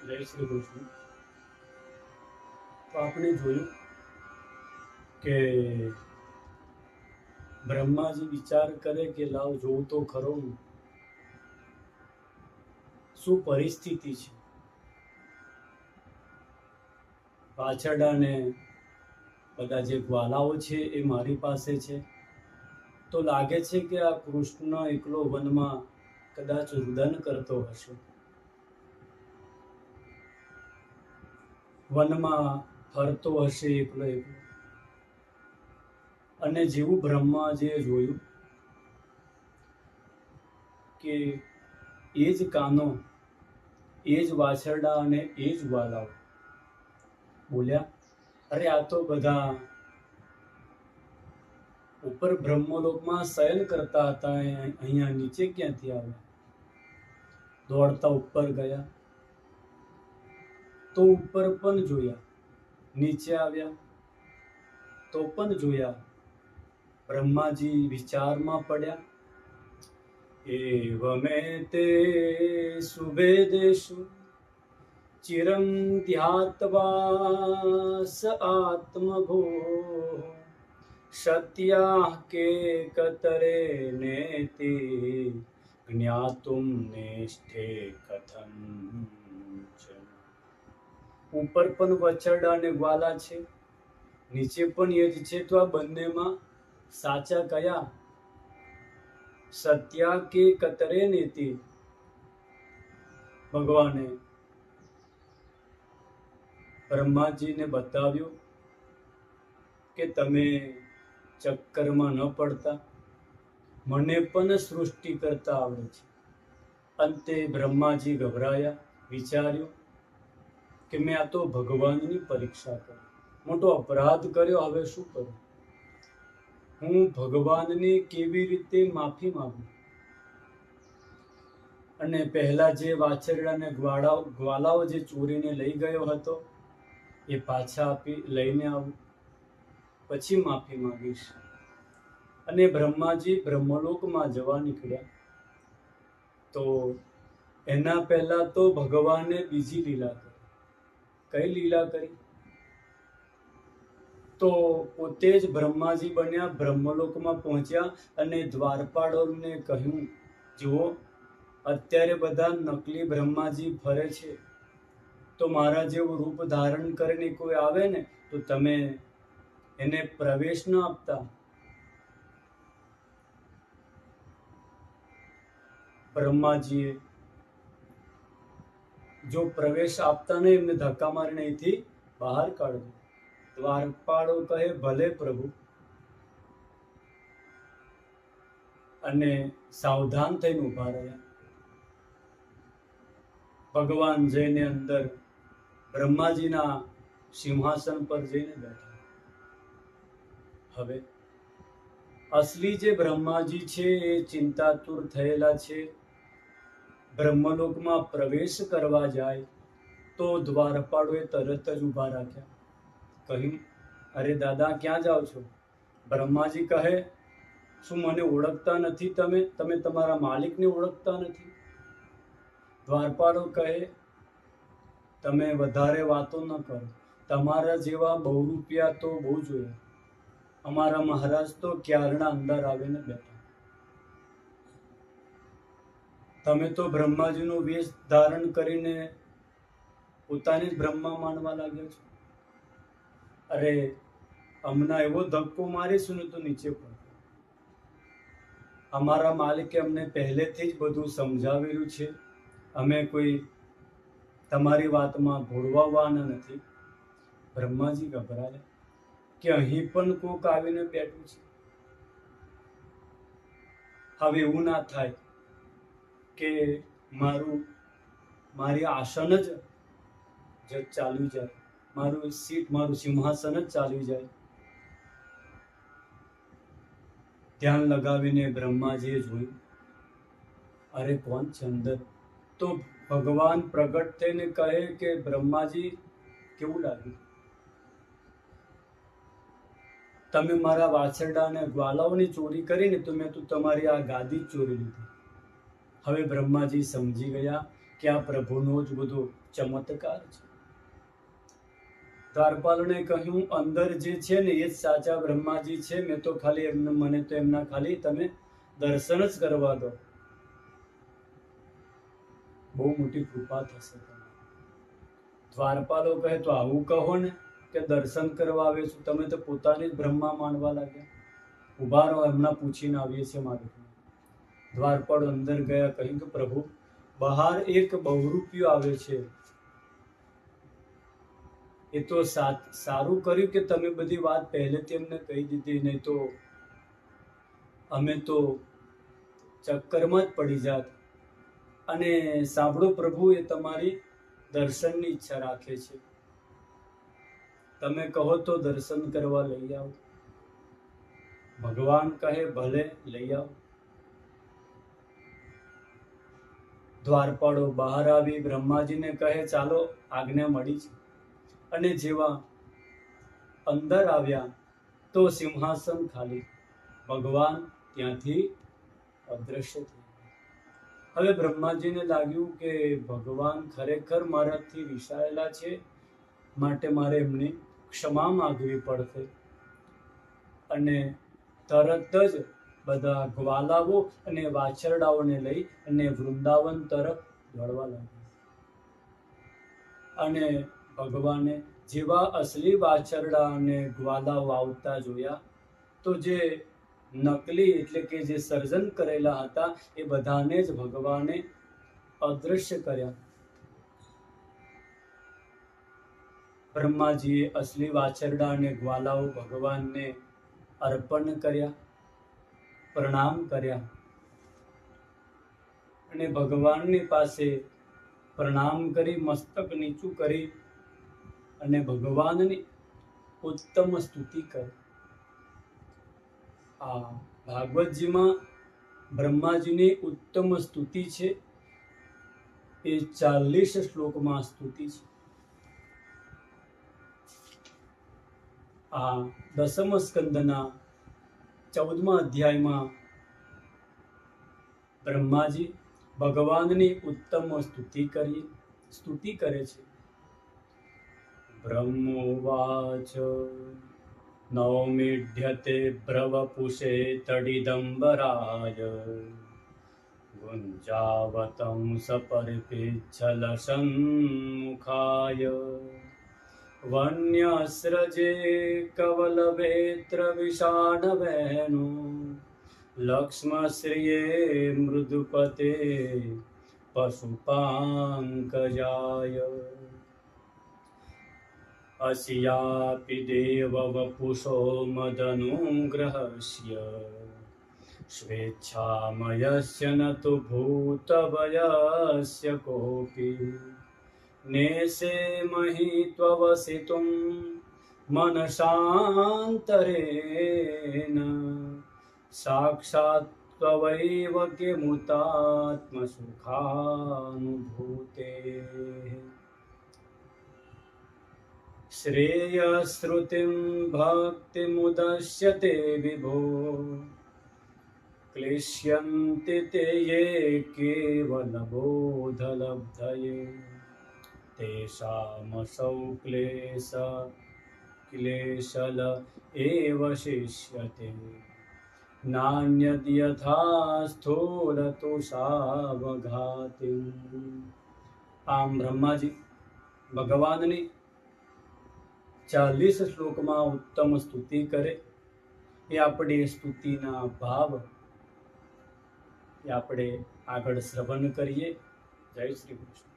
જય શ્રી કૃષ્ણ. તો આપણે જોયું કે બ્રહ્માજી વિચાર કરે કે લાવ જોઉં તો ખરો શું પરિસ્થિતિ છે. વાછરડાને બધા જે ગ્વાલાઓ છે એ મારી પાસે છે, તો લાગે છે કે આ કૃષ્ણ એકલો વનમાં કદાચ રુદન કરતો હશે, વનમાં ફરતો હશે એકલો એકલો. અને જેવું બ્રહ્માજીએ જોયું કે એ જ કાનો, એ જ વાછરડા અને એ જ ગ્વાલાઓ બોલ્યા, અરે આ તો બધા ઉપર બ્રહ્મલોકમાં શયન કરતા હતા, અહીંયા નીચે ક્યાંથી આવ્યા? દોડતા ઉપર ગયા તો ઉપર પણ જોયા, નીચે આવ્યા તો પણ જોયા. બ્રહ્માજી વિચારમાં પડ્યા. એવમેતે સુભેદેશુ ચિરં ધ્યાત્વા સ આત્મભૂ સત્યા કે કતરે નેતિ જ્ઞાતુમ નિષ્ઠે કથમ. ઉપર પણ વછરડા અને ગ્વાલા છે, નીચે પણ એ જ છે, તો આ બંનેમાં સાચા કયા? સત્યા કે કતરે નેતિ. ભગવાને બ્રહ્માજીને બતાવ્યું કે તમે ચક્કરમાં ન પડતા, મને પણ સૃષ્ટિ કરતા આવડે છે. અંતે બ્રહ્માજી ગભરાયા, વિચાર્યું કે મેં આ તો ભગવાનની પરીક્ષા કરી, મોટો અપરાધ કર્યો, હવે શું કરું? હું ભગવાનની કેવી રીતે માફી માંગુ? અને પહેલા જે વાછરડાને ગ્વાલાઓ જે ચોરીને લઈ ગયો હતો એ પાછા લઈને આવું, પછી માફી માંગીશ. અને બ્રહ્માજી બ્રહ્મલોકમાં જવા નીકળ્યા. તો એના પહેલા તો ભગવાને બીજી લીલા કરી. કઈ લીલા કરી? તો પોતે જ બ્રહ્માજી બન્યા, બ્રહ્મલોકમાં પહોંચ્યા અને દ્વારપાળોને કહ્યું, જુઓ અત્યારે બધા નકલી બ્રહ્માજી ફરે છે, તો મારા જેવું રૂપ ધારણ કરીને કોઈ આવે ને તો તમે એને પ્રવેશ ન આપતા. બ્રહ્માજીએ જો પ્રવેશ આપતા નહીં, એમને ધક્કા મારીને અહીંથી બહાર કાઢો. દ્વારપાળો કહે, ભલે પ્રભુ. અને સાવધાન થઈને ઉભા રહ્યા. ભગવાન જઈને અંદર બ્રહ્માજીના સિંહાસન પર જઈને બેઠા. હવે અસલી જે બ્રહ્માજી છે એ ચિંતાતુર થયેલા છે. બ્રહ્મલોકમાં પ્રવેશ કરવા જાય તો દ્વારપાળોએ તરત જ ઉભા રાખ્યા. કહ્યું, અરે દાદા ક્યાં જાઓ છો? બ્રહ્માજી કહે, શું મને ઓળખતા નથી તમે? તમે તમારા માલિકને ઓળખતા નથી? દ્વારપાળો કહે, તમે વધારે વાતો ન કરો, તમારા જેવા બહુરૂપિયા તો બહુ જોયા. અમારા મહારાજ તો ક્યારના અંદર આવીને બેઠા. તમે તો બ્રહ્માજીનો વેશ ધારણ કરીને પોતાને જ બ્રહ્મા માનવા લાગ્યા છો. અરે હમણાં એવો ધક્કો મારીશું ને તો નીચે પડો. અમારા માલિકે અમને પહેલેથી જ બધું સમજાવેલું છે. અમે કોઈ તમારી વાતમાં ભોળવાવાના નથી. બ્રહ્માજી ગભરાયા કે અહીં પણ કોક આવીને બેઠું છે. હવે એવું ના થાય કે મારી આસન જ ચાલ્યું જાય, મારું સિંહાસન જ ચાલ્યું જાય. ધ્યાન લગાવીને બ્રહ્માજીએ જોયું, અરે કોણ છે અંદર? તો ભગવાન પ્રગટ થઈને કહે કે બ્રહ્માજી કેવું લાગ્યું? તમે મારા વાછરડા અને ગ્વાલાઓની ચોરી કરીને તો મેં તો તમારી આ ગાદી જ ચોરી લીધી. હવે બ્રહ્માજી સમજી ગયા કે આ પ્રભુનો જ બધો ચમત્કાર છે. દ્વારપાલને કહ્યું, અંદર જે છે ને એ જ સાચા બ્રહ્માજી છે. મેં તો ખાલી મને તો એમના ખાલી તમે દર્શન જ કરવા દો, બહુ મોટી કૃપા થશે. દ્વારપાલો કહે, તો આવું કહો ને કે દર્શન કરવા આવે છું, તમે તો પોતાને જ બ્રહ્મા માનવા લાગ્યા. ઉભા રહો, હમણાં પૂછીને આવીએ છીએ મારે. દ્વારપાળ અંદર ગયા, કહ્યું કે પ્રભુ બહાર એક બહુરૂપિયો આવે છે. એ તો સારું કર્યું કે તમે બધી વાત પહેલેથી એમને કહી દીધી, નહીં તો અમે તો ચક્કરમાં જ પડી જાત. અને સાંભળો પ્રભુ, એ તમારી દર્શનની ઈચ્છા રાખે છે. તમે કહો તો દર્શન કરવા લઈ આવો. ભગવાન કહે, ભલે લઈ આવો. દ્વારપાળો બહાર આવી બ્રહ્માજીને કહે, ચાલો આજ્ઞા મળી છે. અને જેવા અંદર આવ્યા તો સિંહાસન ખાલી, ભગવાન ત્યાંથી અદ્રશ્ય થઈ. હવે બ્રહ્માજીને લાગ્યું કે ભગવાન ખરેખર મારાથી વિસાયેલા છે, માટે મારે એમની ક્ષમા માંગવી પડશે. અને તરત જ બધા ગ્વાલાઓ અને વાછરડાઓને લઈ અને વૃંદાવન તરફ દોડવા લાગ્યા. અને ભગવાને જેવા અસલી વાછરડા અને ગ્વાલાઓ આવતા જોયા, તો જે નકલી એટલે કે જે સર્જન કરેલા હતા એ બધાને જ ભગવાને અદૃશ્ય કર્યા. બ્રહ્માજીએ અસલી વાછરડા અને ગ્વાલાઓ ભગવાનને અર્પણ કર્યા, પ્રણામ કર્યા. અને ભગવાનની પાસે પ્રણામ કરી, મસ્તક નીચું કરી અને ભગવાનની ઉત્તમ સ્તુતિ કરી. આ ભાગવતજીમાં બ્રહ્માજીની ઉત્તમ સ્તુતિ છે. એ 40 શ્લોકમાં સ્તુતિ છે. આ 10મા સ્કંદના 14મા અધ્યાયમાં બ્રહ્માજી ભગવાનની ઉત્તમ સ્તુતિ કરે છે. બ્રહ્મોવાચ નૌમિઢ્યતે બ્રવપુષે તડિદંબરાય ગુંજાવતં સપરિપિચ્છલસન્મુખાય વન્યસ્રજે કવલવેત્ર વિષાણવેનો લક્ષ્મશ્રિયે મૃદુપતે પશુપાંકજાય અસ્યાપી દેવ વપુષો મદનુગ્રહસ્ય સ્વેચ્છામયસ્ય ન તુ ભૂતભયસ્ય કોપી નેસે મહી ત્વવસિતું મનસાંતરેણ સાક્ષાત ત્વૈવ કિમુતાત્મસુખાનુભૂતે શ્રેયશ્રુતિં ભક્તિમુદસ્યતે વિભો ક્લિશ્યન્તિ તે યે કેવલબોધલબ્ધયે તેષામસૌ ક્લેશલ એવ શિષ્યતે નાન્યદ્યથા સ્થૂલતુષાવઘાતિ. આમ બ્રહ્માજી ભગવાનની 40 શ્લોકમાં ઉત્તમ સ્તુતિ કરે. એ આપણી સ્તુતિના ભાવ એ આપણે આગળ શ્રવણ કરીએ. જય શ્રી કૃષ્ણ.